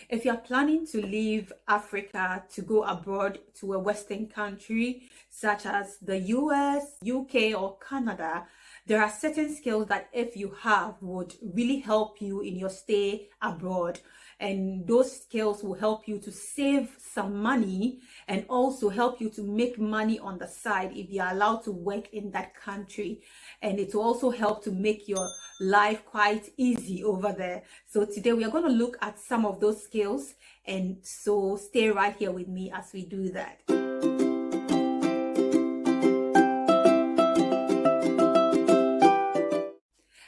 If you're planning to leave Africa to go abroad to a Western country such as the US, UK, or Canada, there are certain skills that if you have would really help you in your stay abroad. And those skills will help you to save some money and also help you to make money on the side if you're allowed to work in that country. And it will also help to make your life quite easy over there. So today we are going to look at some of those skills, and so stay right here with me as we do that.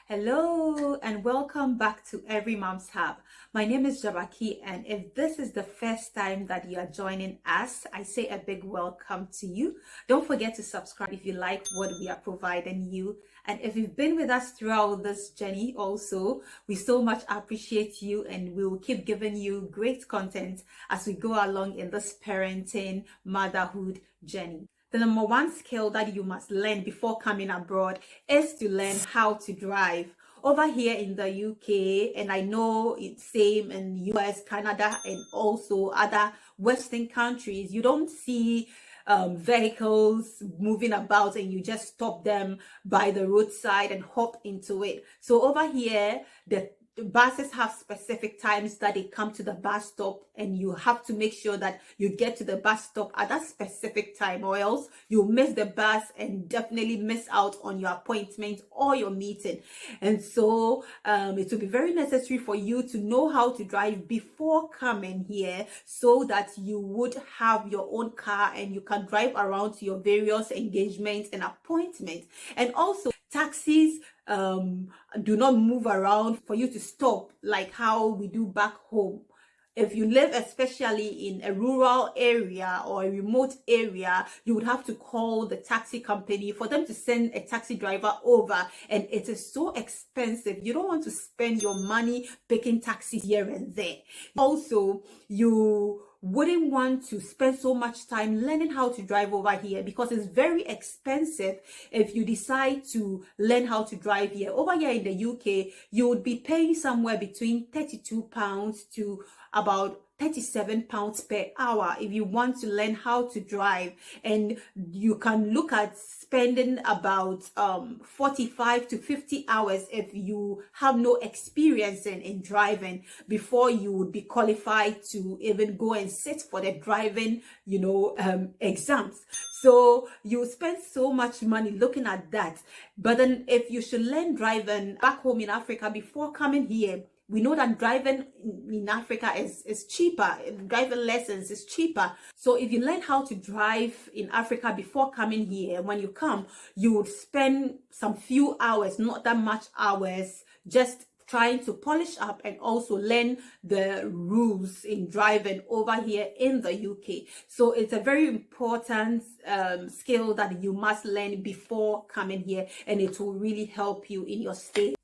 Hello and welcome back to Every Mom's Hub. My name is Jabaki, and if this is the first time that you are joining us, I say a big welcome to you. Don't forget to subscribe if you like what we are providing you. And if you've been with us throughout this journey also, we so much appreciate you, and we will keep giving you great content as we go along in this parenting, motherhood journey. The number one skill that you must learn before coming abroad is to learn how to drive. Over here in the UK, and I know it's same in US, Canada, and also other Western countries, you don't see vehicles moving about and you just stop them by the roadside and hop into it. So over here, the buses have specific times that they come to the bus stop, and you have to make sure that you get to the bus stop at that specific time, or else you'll miss the bus and definitely miss out on your appointment or your meeting. And so it will be very necessary for you to know how to drive before coming here, so that you would have your own car and you can drive around to your various engagements and appointments. And also taxis do not move around for you to stop like how we do back home. If you live especially in a rural area or a remote area, you would have to call the taxi company for them to send a taxi driver over, and it is so expensive. You don't want to spend your money picking taxis here and there. Also, you wouldn't want to spend so much time learning how to drive over here because it's very expensive. If you decide to learn how to drive here, over here in the UK, you would be paying somewhere between £32 to about £37 per hour if you want to learn how to drive. And you can look at spending about 45 to 50 hours if you have no experience in driving before you would be qualified to even go and sit for the driving exams. So you spend so much money looking at that. But then if you should learn driving back home in Africa before coming here, we know that driving in Africa is cheaper. Driving lessons is cheaper. So if you learn how to drive in Africa before coming here, when you come, you would spend some few hours, not that much hours, just trying to polish up and also learn the rules in driving over here in the UK. So it's a very important skill that you must learn before coming here, and it will really help you in your stay.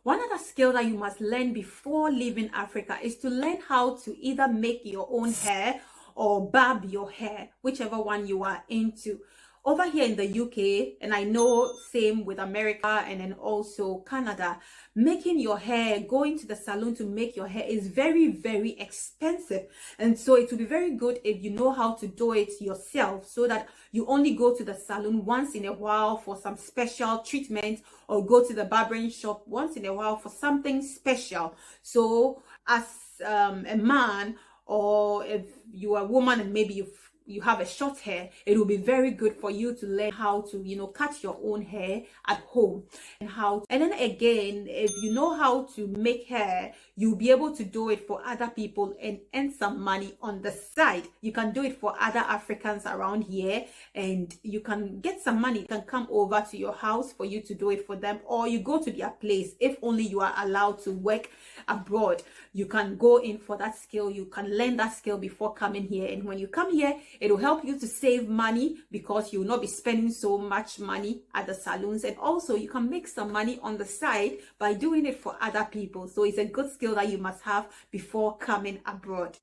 One other skill that you must learn before leaving Africa is to learn how to either make your own hair or barb your hair, whichever one you are into. Over here in the UK, and I know same with America and then also Canada, making your hair, going to the salon to make your hair is very, very expensive. And so it will be very good if you know how to do it yourself, so that you only go to the salon once in a while for some special treatment, or go to the barbering shop once in a while for something special. So as a man, or if you are a woman and maybe you have a short hair, it will be very good for you to learn how to cut your own hair at home, and then again, if you know how to make hair, you'll be able to do it for other people and earn some money on the side. You can do it for other Africans around here, and you can get some money. You can come over to your house for you to do it for them, or you go to their place. If only you are allowed to work abroad, you can go in for that skill. You can learn that skill before coming here, and when you come here, it will help you to save money because you will not be spending so much money at the salons, and also you can make some money on the side by doing it for other people. So it's a good skill that you must have before coming abroad.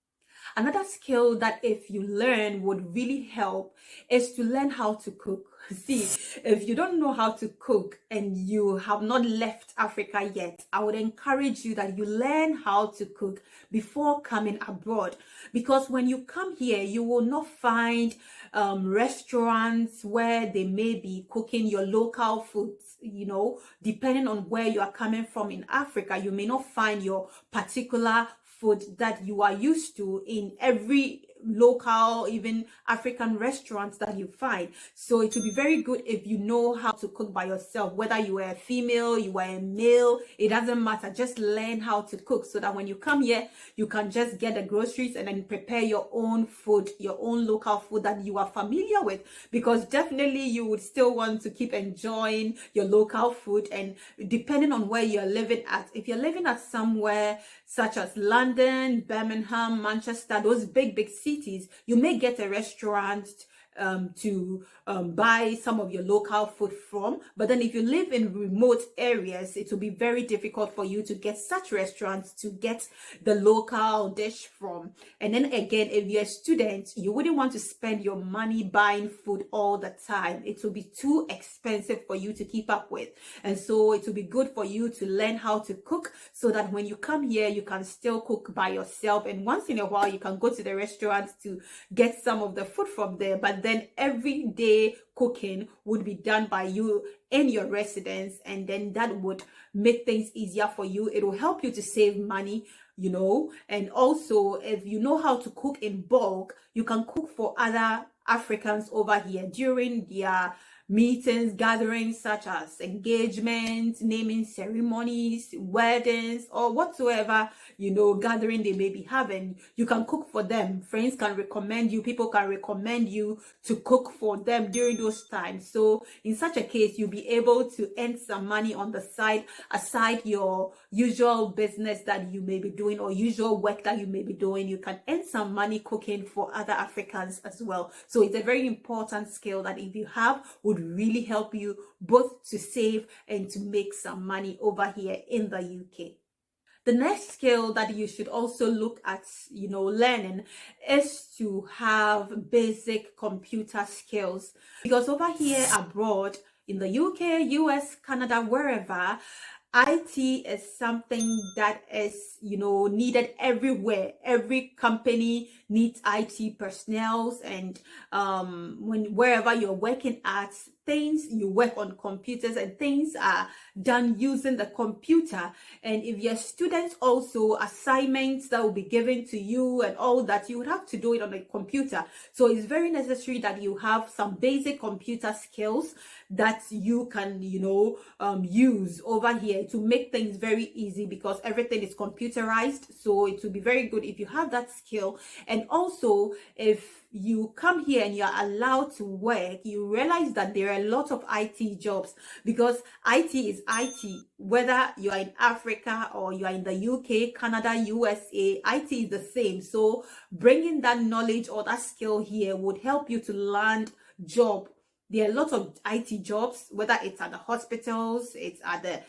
Another skill that if you learn would really help is to learn how to cook. See, if you don't know how to cook and you have not left Africa yet, I would encourage you that you learn how to cook before coming abroad. Because when you come here, you will not find restaurants where they may be cooking your local foods. Depending on where you are coming from in Africa, you may not find your particular food that you are used to in every local, even African restaurants that you find. So it would be very good if you know how to cook by yourself, whether you are a female, you are a male, it doesn't matter. Just learn how to cook so that when you come here, you can just get the groceries and then prepare your own food, your own local food that you are familiar with, because definitely you would still want to keep enjoying your local food. And depending on where you're living at, if you're living at somewhere such as London, Birmingham, Manchester, those big cities, you may get a restaurant to buy some of your local food from. But then if you live in remote areas, it will be very difficult for you to get such restaurants to get the local dish from. And then again, if you're a student, you wouldn't want to spend your money buying food all the time. It will be too expensive for you to keep up with. And so it will be good for you to learn how to cook so that when you come here, you can still cook by yourself. And once in a while, you can go to the restaurant to get some of the food from there. But then every day cooking would be done by you in your residence, and then that would make things easier for you. It will help you to save money, and also if you know how to cook in bulk, you can cook for other Africans over here during their meetings, gatherings such as engagements, naming ceremonies, weddings, or whatsoever, gathering they may be having. You can cook for them. Friends can recommend you, people can recommend you to cook for them during those times. So in such a case, you'll be able to earn some money on the side, aside your usual business that you may be doing or usual work that you may be doing. You can earn some money cooking for other Africans as well. So it's a very important skill that if you have, would really help you both to save and to make some money over here in the UK. The next skill that you should also look at, learning is to have basic computer skills, because over here abroad in the UK, US, Canada, wherever, IT is something that is, needed everywhere. Every company needs IT personnel, and wherever you're working at, you work on computers and things are done using the computer. And if you're students also, assignments that will be given to you and all that, you would have to do it on a computer. So it's very necessary that you have some basic computer skills that you can, use over here to make things very easy, because everything is computerized. So it will be very good if you have that skill. And also, if you come here and you're allowed to work, you realize that there are a lot of IT jobs, because IT is IT, whether you're in Africa or you're in the UK, Canada, USA, IT is the same. So bringing that knowledge or that skill here would help you to land job. There are a lot of IT jobs, whether it's at the hospitals, it's at the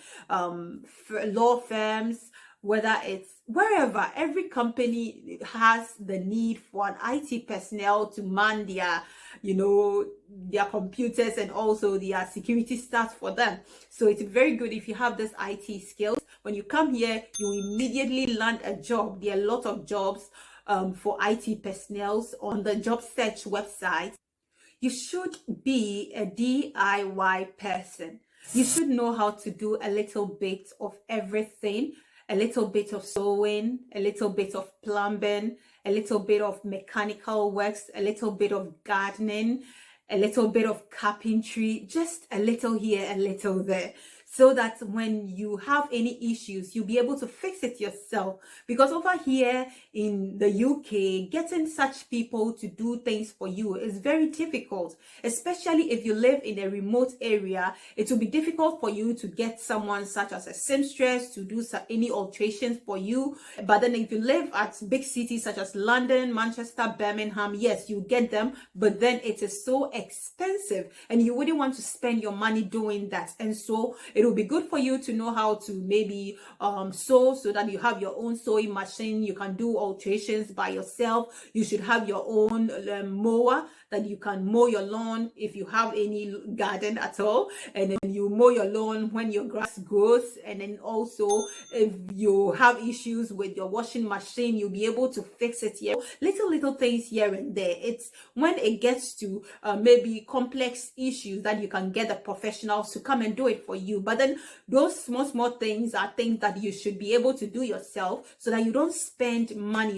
law firms, whether it's wherever. Every company has the need for an IT personnel to man their computers and also their security staff for them. So it's very good if you have this IT skills. When you come here, you immediately land a job. There are a lot of jobs for IT personnel on the job search website. You should be a DIY person. You should know how to do a little bit of everything. A little bit of sewing, a little bit of plumbing, a little bit of mechanical works, a little bit of gardening, a little bit of carpentry, just a little here, a little there, so that when you have any issues, you'll be able to fix it yourself. Because over here in the UK, getting such people to do things for you is very difficult, especially if you live in a remote area. It will be difficult for you to get someone such as a seamstress to do any alterations for you. But then if you live at big cities such as London, Manchester, Birmingham, yes, you get them, but then it is so expensive and you wouldn't want to spend your money doing that. And so it It will be good for you to know how to maybe sew, so that you have your own sewing machine. You can do alterations by yourself. You should have your own mower that you can mow your lawn if you have any garden at all, and then you mow your lawn when your grass grows. And then also, if you have issues with your washing machine, you'll be able to fix it here. Little things here and there. It's when it gets to maybe complex issues that you can get the professionals to come and do it for you. But then those small things are things that you should be able to do yourself, so that you don't spend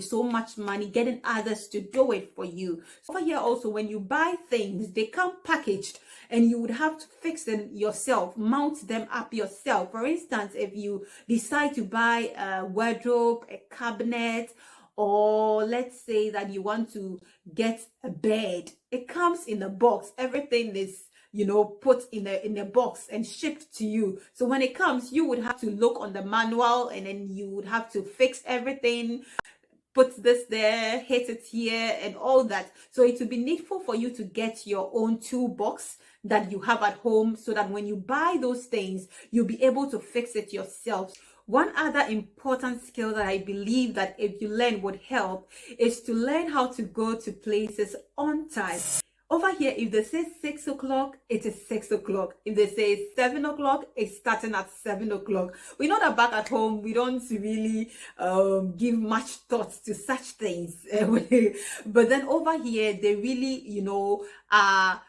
so much money getting others to do it for you. So over here also, when you buy things, they come packaged, and you would have to fix them yourself, mount them up yourself. For instance, if you decide to buy a wardrobe, a cabinet, or let's say that you want to get a bed, it comes in a box. Everything is put in a box and shipped to you. So when it comes, you would have to look on the manual, and then you would have to fix everything, put this there, hit it here, and all that. So it will be needful for you to get your own toolbox that you have at home, so that when you buy those things, you'll be able to fix it yourself. One other important skill that I believe that if you learn would help is to learn how to go to places on time. Over here, if they say 6 o'clock, it is 6 o'clock. If they say 7 o'clock, it's starting at 7 o'clock. We know that back at home, we don't really give much thought to such things. But then over here, they really, are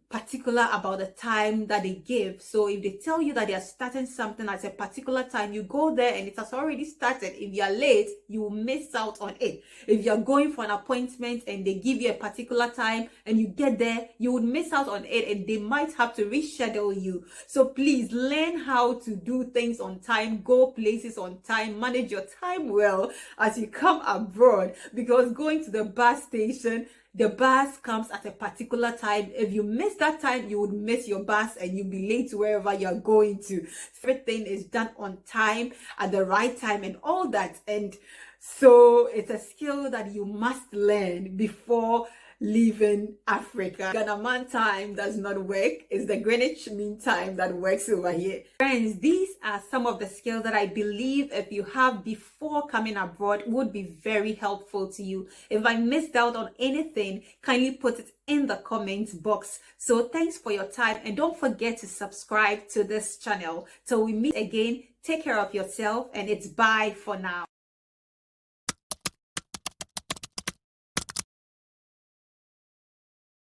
particular about the time that they give. So if they tell you that they are starting something at a particular time, you go there and it has already started. If you are late, you will miss out on it. If you are going for an appointment and they give you a particular time and you get there, you would miss out on it, and they might have to reschedule you. So please learn how to do things on time, go places on time, manage your time well as you come abroad, because going to the bus station, the bus comes at a particular time. If you miss that time, you would miss your bus and you'll be late to wherever you're going to. Everything is done on time, at the right time, and all that. And so it's a skill that you must learn before leaving Africa. Ghana Man time does not work. It's the Greenwich Mean Time that works over here. Friends, these are some of the skills that I believe if you have before coming abroad would be very helpful to you. If I missed out on anything, kindly put it in the comments box. So thanks for your time, and don't forget to subscribe to this channel. Till we meet again, take care of yourself, and it's bye for now.